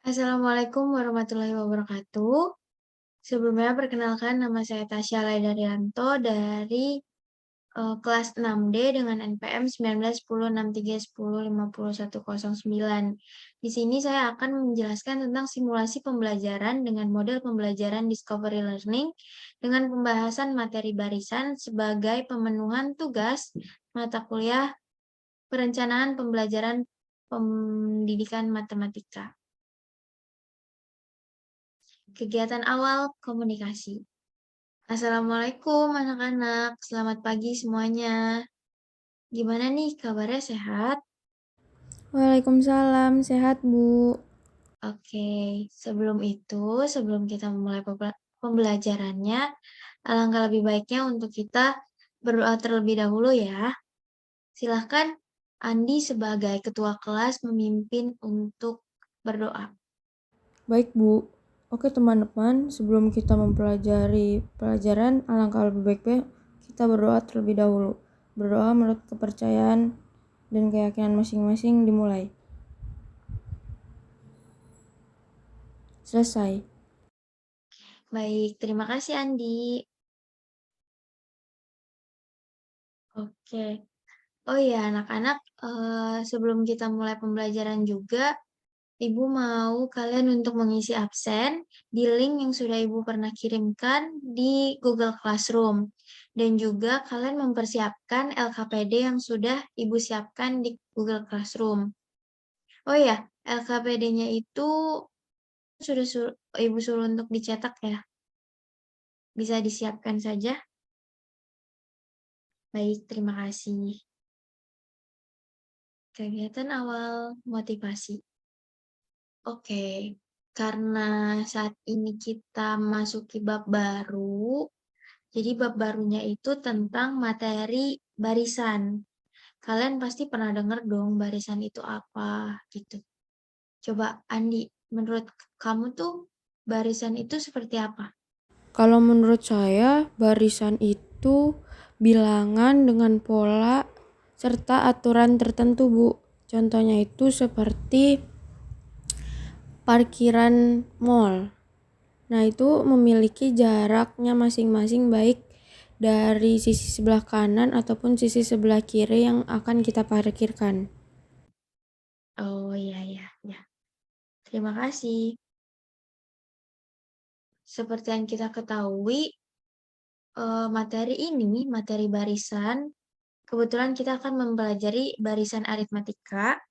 Assalamualaikum warahmatullahi wabarakatuh. Sebelumnya perkenalkan nama saya Tasya Laidarianto dari kelas 6D dengan NPM 191063105109. Di sini saya akan menjelaskan tentang simulasi pembelajaran dengan model pembelajaran Discovery Learning dengan pembahasan materi barisan sebagai pemenuhan tugas mata kuliah perencanaan pembelajaran pendidikan matematika. Kegiatan awal komunikasi. Assalamualaikum anak-anak, selamat pagi semuanya. Gimana nih kabarnya, sehat? Waalaikumsalam, sehat Bu. Oke, sebelum kita memulai pembelajarannya, alangkah lebih baiknya untuk kita berdoa terlebih dahulu ya. Silahkan Andi sebagai ketua kelas memimpin untuk berdoa. Baik Bu. Oke teman-teman, sebelum kita mempelajari pelajaran, alangkah lebih baiknya kita berdoa terlebih dahulu. Berdoa menurut kepercayaan dan keyakinan masing-masing dimulai. Selesai. Baik, terima kasih Andi. Oke. Oh iya anak-anak, sebelum kita mulai pembelajaran juga, Ibu mau kalian untuk mengisi absen di link yang sudah Ibu pernah kirimkan di Google Classroom. Dan juga kalian mempersiapkan LKPD yang sudah Ibu siapkan di Google Classroom. Oh iya, LKPD-nya itu sudah Ibu suruh untuk dicetak ya. Bisa disiapkan saja. Baik, terima kasih. Kegiatan awal motivasi. Oke, karena saat ini kita masuki bab baru, jadi bab barunya itu tentang materi barisan. Kalian pasti pernah dengar dong barisan itu apa gitu. Coba Andi, menurut kamu tuh barisan itu seperti apa? Kalau menurut saya, barisan itu bilangan dengan pola serta aturan tertentu Bu. Contohnya itu seperti parkiran mall. Nah, itu memiliki jaraknya masing-masing baik dari sisi sebelah kanan ataupun sisi sebelah kiri yang akan kita parkirkan. Oh iya ya, ya. Terima kasih. Seperti yang kita ketahui, materi barisan, kebetulan kita akan mempelajari barisan aritmatika.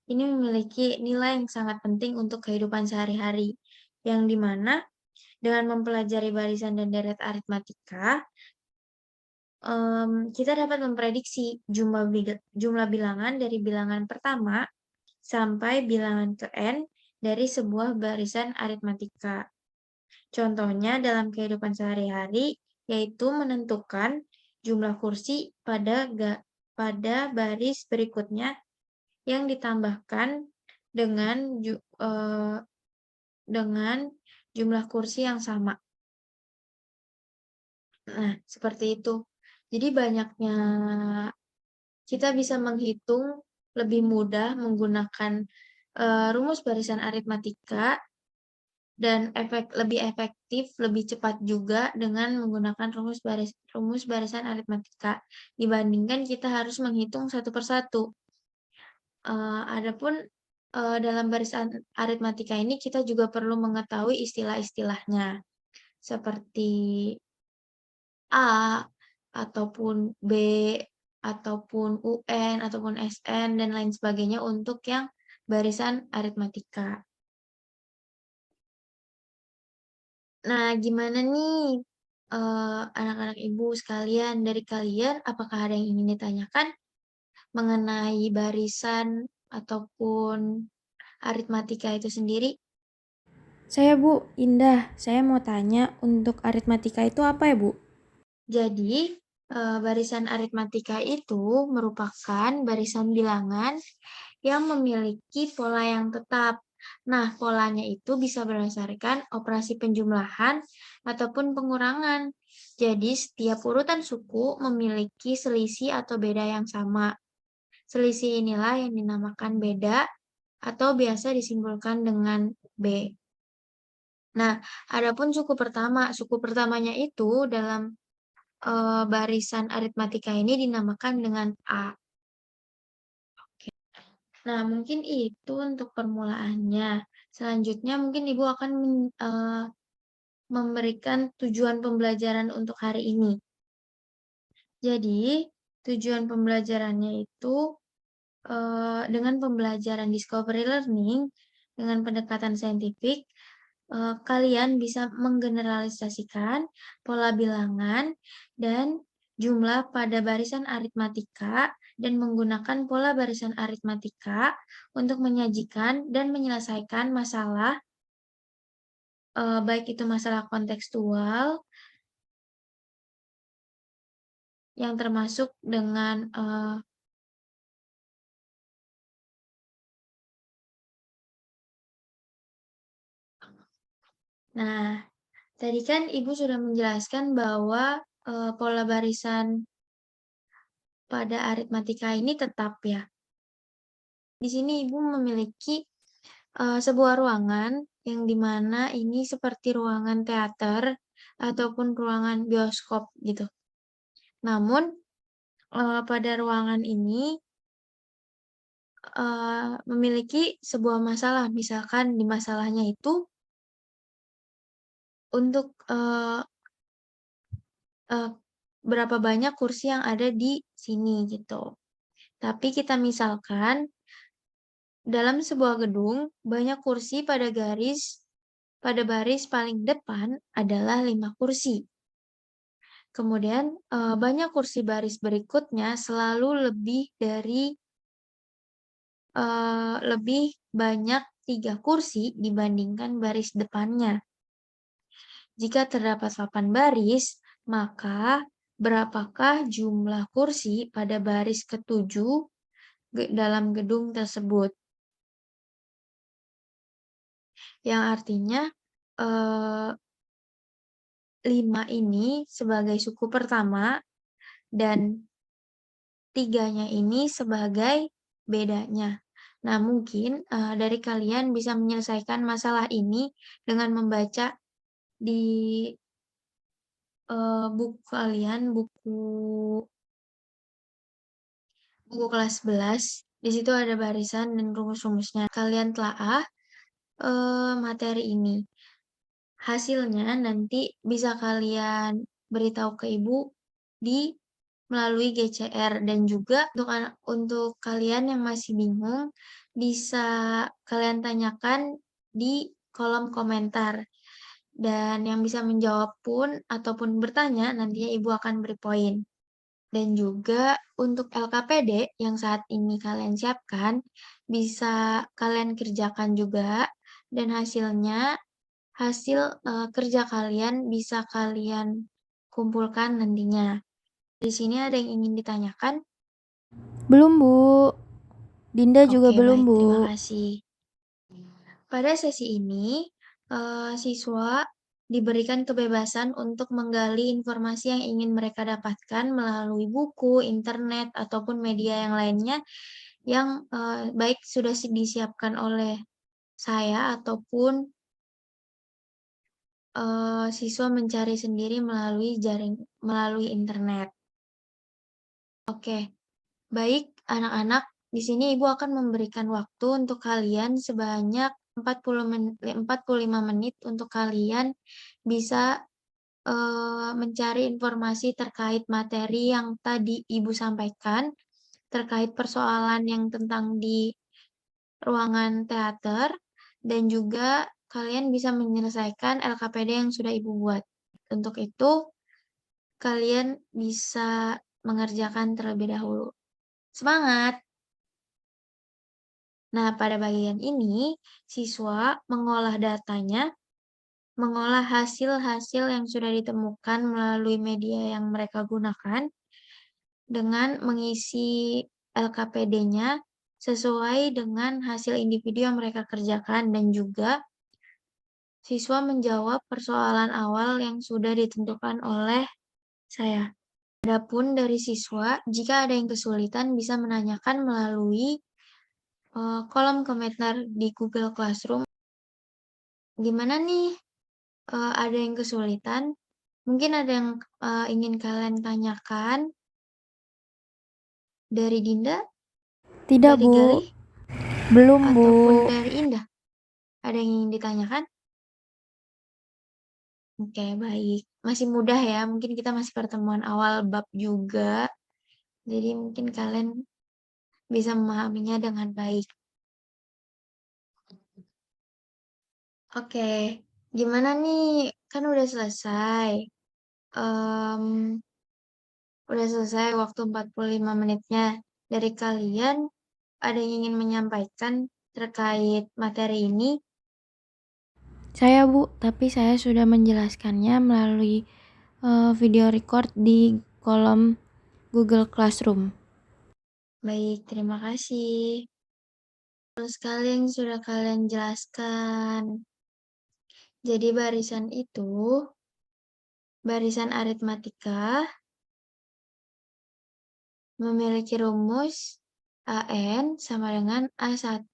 Ini memiliki nilai yang sangat penting untuk kehidupan sehari-hari, yang dimana dengan mempelajari barisan dan deret aritmatika, kita dapat memprediksi jumlah bilangan dari bilangan pertama sampai bilangan ke n dari sebuah barisan aritmatika. Contohnya dalam kehidupan sehari-hari, yaitu menentukan jumlah kursi pada baris berikutnya yang ditambahkan dengan jumlah kursi yang sama. Nah, seperti itu. Jadi banyaknya kita bisa menghitung lebih mudah menggunakan rumus barisan aritmatika dan lebih efektif, lebih cepat juga dengan menggunakan rumus barisan aritmatika dibandingkan kita harus menghitung satu persatu. Adapun dalam barisan aritmatika ini kita juga perlu mengetahui istilah-istilahnya seperti A ataupun B ataupun UN ataupun SN dan lain sebagainya untuk yang barisan aritmatika. Nah, gimana nih anak-anak ibu sekalian, dari kalian apakah ada yang ingin ditanyakan mengenai barisan ataupun aritmatika itu sendiri? Saya Bu, Indah. Saya mau tanya, untuk aritmatika itu apa ya Bu? Jadi, barisan aritmatika itu merupakan barisan bilangan yang memiliki pola yang tetap. Nah, polanya itu bisa berdasarkan operasi penjumlahan ataupun pengurangan. Jadi, setiap urutan suku memiliki selisih atau beda yang sama. Selisih inilah yang dinamakan beda atau biasa disimbolkan dengan B. Nah, adapun suku pertamanya itu dalam barisan aritmatika ini dinamakan dengan A. Nah, mungkin itu untuk permulaannya. Selanjutnya mungkin Ibu akan memberikan tujuan pembelajaran untuk hari ini. Jadi, tujuan pembelajarannya itu dengan pembelajaran discovery learning dengan pendekatan saintifik, kalian bisa menggeneralisasikan pola bilangan dan jumlah pada barisan aritmatika dan menggunakan pola barisan aritmatika untuk menyajikan dan menyelesaikan masalah, baik itu masalah kontekstual yang termasuk dengan nah, tadi kan Ibu sudah menjelaskan bahwa pola barisan pada aritmatika ini tetap ya. Di sini Ibu memiliki sebuah ruangan yang dimana ini seperti ruangan teater ataupun ruangan bioskop gitu. Namun pada ruangan ini memiliki sebuah masalah. Misalkan di masalahnya itu untuk berapa banyak kursi yang ada di sini gitu. Tapi kita misalkan dalam sebuah gedung banyak kursi pada baris paling depan adalah 5 kursi. Kemudian banyak kursi baris berikutnya selalu lebih banyak 3 kursi dibandingkan baris depannya. Jika terdapat 8 baris, maka berapakah jumlah kursi pada baris ke-7 dalam gedung tersebut? Yang artinya 5 ini sebagai suku pertama dan 3-nya ini sebagai bedanya. Nah, mungkin dari kalian bisa menyelesaikan masalah ini dengan membaca di buku kalian, buku kelas 11. Di situ ada barisan dan rumus-rumusnya. Kalian telaah materi ini. Hasilnya nanti bisa kalian beritahu ke Ibu melalui GCR, dan juga untuk kalian yang masih bingung bisa kalian tanyakan di kolom komentar. Dan yang bisa menjawab pun ataupun bertanya nantinya Ibu akan beri poin. Dan juga untuk LKPD yang saat ini kalian siapkan bisa kalian kerjakan juga, dan hasil kerja kalian bisa kalian kumpulkan nantinya. Di sini ada yang ingin ditanyakan? Belum, Bu. Dinda juga Oke, belum, baik. Bu. Terima kasih. Pada sesi ini, siswa diberikan kebebasan untuk menggali informasi yang ingin mereka dapatkan melalui buku, internet, ataupun media yang lainnya yang baik sudah disiapkan oleh saya ataupun siswa mencari sendiri melalui internet. Oke, baik anak-anak, di sini Ibu akan memberikan waktu untuk kalian sebanyak 45 menit untuk kalian bisa mencari informasi terkait materi yang tadi Ibu sampaikan, terkait persoalan yang tentang di ruangan teater, dan juga kalian bisa menyelesaikan LKPD yang sudah Ibu buat. Untuk itu, kalian bisa mengerjakan terlebih dahulu. Semangat! Nah, pada bagian ini, siswa mengolah hasil-hasil yang sudah ditemukan melalui media yang mereka gunakan dengan mengisi LKPD-nya sesuai dengan hasil individu yang mereka kerjakan, dan juga siswa menjawab persoalan awal yang sudah ditentukan oleh saya. Adapun dari siswa, jika ada yang kesulitan bisa menanyakan melalui kolom komentar di Google Classroom. Gimana nih? Ada yang kesulitan? Mungkin ada yang, ingin kalian tanyakan dari Dinda, Tidak, dari Bu. Galih, Belum, ataupun Bu. dari Indah? Ada yang ingin ditanyakan? Oke, baik. Masih mudah ya, mungkin kita masih pertemuan awal bab juga, jadi mungkin kalian bisa memahaminya dengan baik. Oke, gimana nih? Kan udah selesai. Mmm, udah selesai waktu 45 menitnya. Dari kalian, ada yang ingin menyampaikan terkait materi ini? Saya, Bu, tapi saya sudah menjelaskannya melalui video record di kolom Google Classroom. Baik, terima kasih. Terus sekali yang sudah kalian jelaskan. Jadi barisan itu, barisan aritmatika memiliki rumus AN sama dengan A1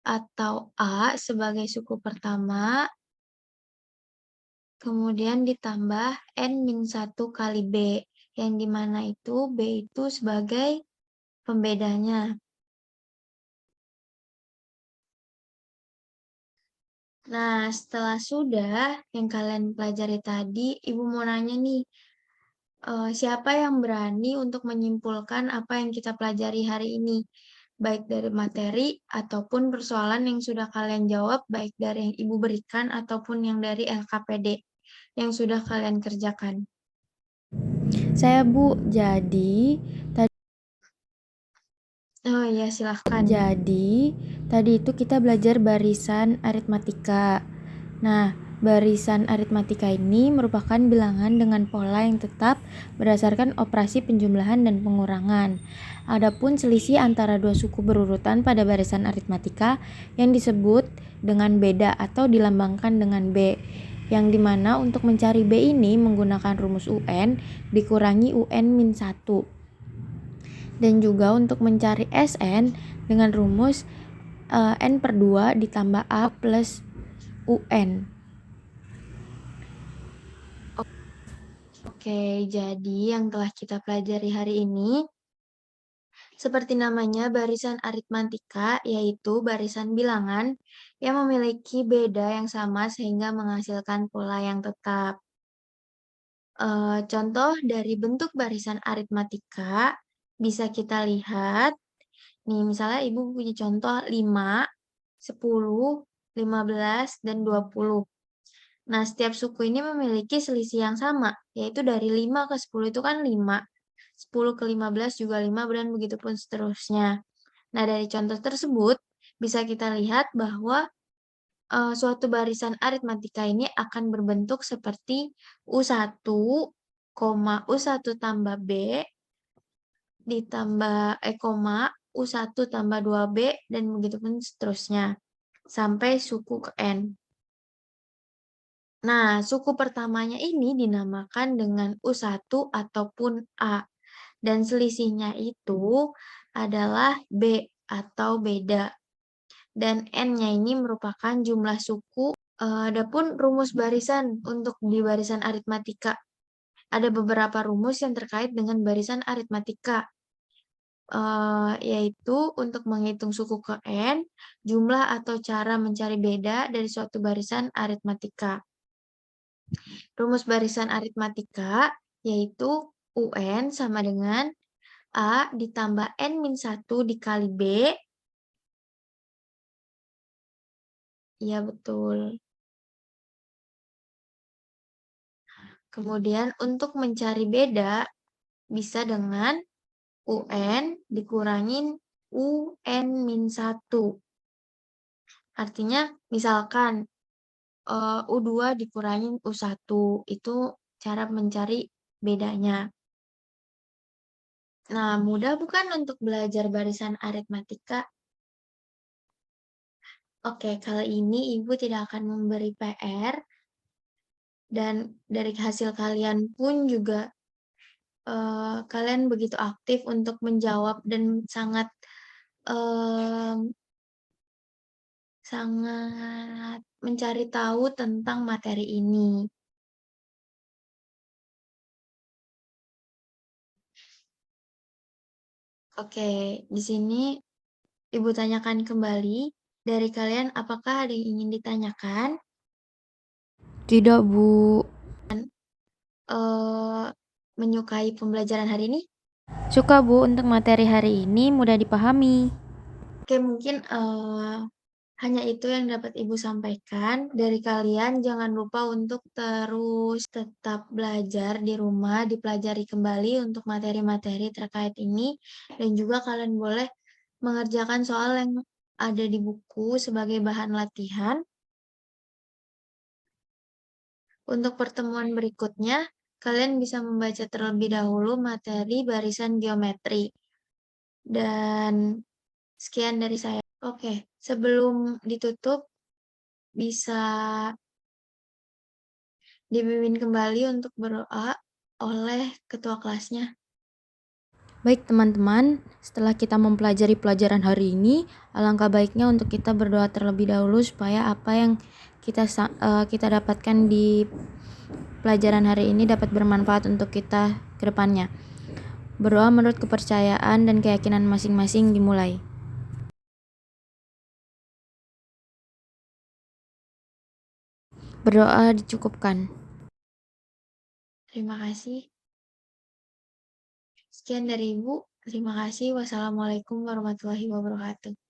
atau A sebagai suku pertama, kemudian ditambah N-1 kali B, yang dimana itu B itu sebagai pembedanya. Nah, setelah sudah yang kalian pelajari tadi, Ibu mau nanya nih, siapa yang berani untuk menyimpulkan apa yang kita pelajari hari ini? Baik dari materi ataupun persoalan yang sudah kalian jawab, baik dari yang Ibu berikan ataupun yang dari LKPD yang sudah kalian kerjakan. Saya, Bu. Jadi Oh iya, silahkan. tadi itu kita belajar barisan aritmatika. Nah, barisan aritmatika ini merupakan bilangan dengan pola yang tetap berdasarkan operasi penjumlahan dan pengurangan. Adapun selisih antara dua suku berurutan pada barisan aritmatika yang disebut dengan beda atau dilambangkan dengan B, yang dimana untuk mencari B ini menggunakan rumus UN dikurangi UN-1. Dan juga untuk mencari SN dengan rumus N/2 ditambah A plus UN. Oke, jadi yang telah kita pelajari hari ini, seperti namanya barisan aritmatika, yaitu barisan bilangan yang memiliki beda yang sama sehingga menghasilkan pola yang tetap. Contoh dari bentuk barisan aritmatika bisa kita lihat, nih misalnya Ibu punya contoh 5, 10, 15, dan 20. Nah, setiap suku ini memiliki selisih yang sama, yaitu dari 5 ke 10 itu kan 5, 10 ke 15 juga 5, dan begitu pun seterusnya. Nah, dari contoh tersebut, bisa kita lihat bahwa suatu barisan aritmatika ini akan berbentuk seperti U1, U1 tambah B, ditambah, koma, U1 tambah 2B, dan begitu pun seterusnya, sampai suku ke N. Nah, suku pertamanya ini dinamakan dengan U1 ataupun A, dan selisihnya itu adalah B atau beda. Dan N-nya ini merupakan jumlah suku. Adapun rumus barisan untuk di barisan aritmatika. Ada beberapa rumus yang terkait dengan barisan aritmatika, yaitu untuk menghitung suku ke N, jumlah atau cara mencari beda dari suatu barisan aritmatika. Rumus barisan aritmatika yaitu UN sama dengan A ditambah N-1 dikali B. Iya, betul. Kemudian untuk mencari beda bisa dengan UN dikurangin UN-1. Artinya misalkan U2 dikurangin U1, itu cara mencari bedanya. Nah, mudah bukan untuk belajar barisan aritmatika? Oke, kali ini Ibu tidak akan memberi PR, dan dari hasil kalian pun juga kalian begitu aktif untuk menjawab dan sangat sangat mencari tahu tentang materi ini. Oke, di sini Ibu tanyakan kembali, dari kalian apakah ada yang ingin ditanyakan? Tidak, Bu. Menyukai pembelajaran hari ini? Suka, Bu, untuk materi hari ini mudah dipahami. Oke, mungkin, hanya itu yang dapat Ibu sampaikan. Dari kalian jangan lupa untuk terus tetap belajar di rumah, dipelajari kembali untuk materi-materi terkait ini, dan juga kalian boleh mengerjakan soal yang ada di buku sebagai bahan latihan. Untuk pertemuan berikutnya, kalian bisa membaca terlebih dahulu materi barisan geometri. Dan sekian dari saya. Oke, sebelum ditutup, bisa dipimpin kembali untuk berdoa oleh ketua kelasnya. Baik teman-teman, setelah kita mempelajari pelajaran hari ini, alangkah baiknya untuk kita berdoa terlebih dahulu supaya apa yang kita dapatkan di pelajaran hari ini dapat bermanfaat untuk kita ke depannya. Berdoa menurut kepercayaan dan keyakinan masing-masing dimulai. Berdoa dicukupkan. Terima kasih. Sekian dari Ibu. Terima kasih. Wassalamualaikum warahmatullahi wabarakatuh.